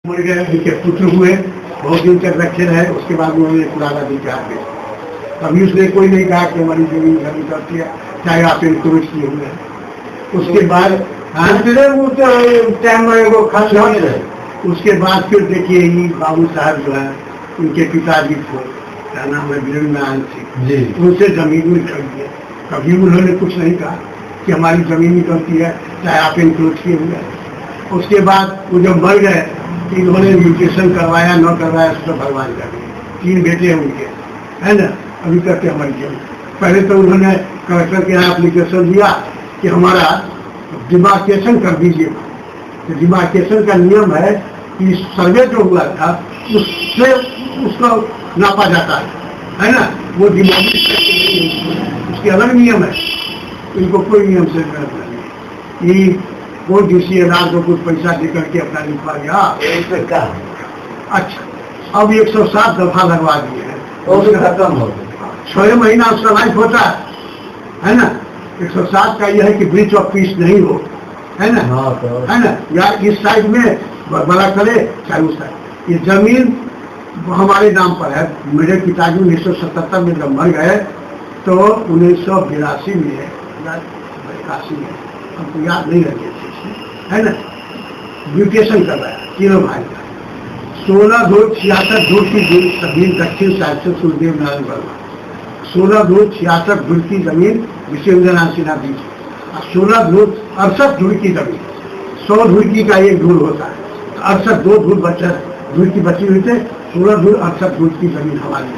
मर गए, उनके पुत्र हुए, बहुत दिन तक रखे रहे। उसके बाद उन्होंने पुराना विचार किया। कभी उसने कोई नहीं कहा कि हमारी जमीन घर करती है, चाहे आप इंक्रोच किए हुए हैं। उसके बाद उसके बाद फिर देखिए ये बाबू साहब जो है, उनके पिताजी को क्या नाम है वीरेंद्र नारायण सिंह, उनसे जमीन में खरीदी। कभी उन्होंने कुछ नहीं कहा कि हमारी जमीन निकलती है, चाहे आप इंक्रोच किए हुए हैं। उसके बाद वो जब मर गए, इन्होंने म्यूटेशन करवाया न करवाया उसका भगवान जाने। 3 बेटे हैं उनके, है ना, अभी तक के हमारी जमीन। पहले तो उन्होंने कलेक्टर के यहाँ एप्लीकेशन दिया कि हमारा डिमार्केशन कर दीजिए। तो डिमार्केशन का नियम है कि सर्वे जो हुआ था उससे उसका नापा जाता है ना, वो डिमार्केशन उसके अलग नियम है। इनको कोई नियम से नहीं, वो DCLR को कुछ पैसा दे करके अपना लिखवा गया। अच्छा, अब 107 दफा लगवा दिए हैं, खत्म हो गया। 6 महीना उसका लाइफ होता है ना। 107 का यह है कि ब्रीच ऑफ पीस नहीं हो, है ना, है ना, या इस साइड में बड़ा करे चाहे उस साइड। ये जमीन हमारे नाम पर है। मेरे पिताजी 1977 में जब मर गए तो 1982 में या 81 में, हमको याद नहीं लगे, है ना, म्यूटेशन कर रहा है तीनों भाई का। 16/2/66 जमीन दक्षिण साइड से सुखदेव नारायण वर्मा, 16/2/66 धुर की जमीन विश्वेंद्र नारायण सिन्हा बीच, 16/2/68 धुर की जमीन। 100 धुर की का एक धुर होता है, 68 2 धुर की बची हुई थे। 16/2/68 धुर की जमीन हमारी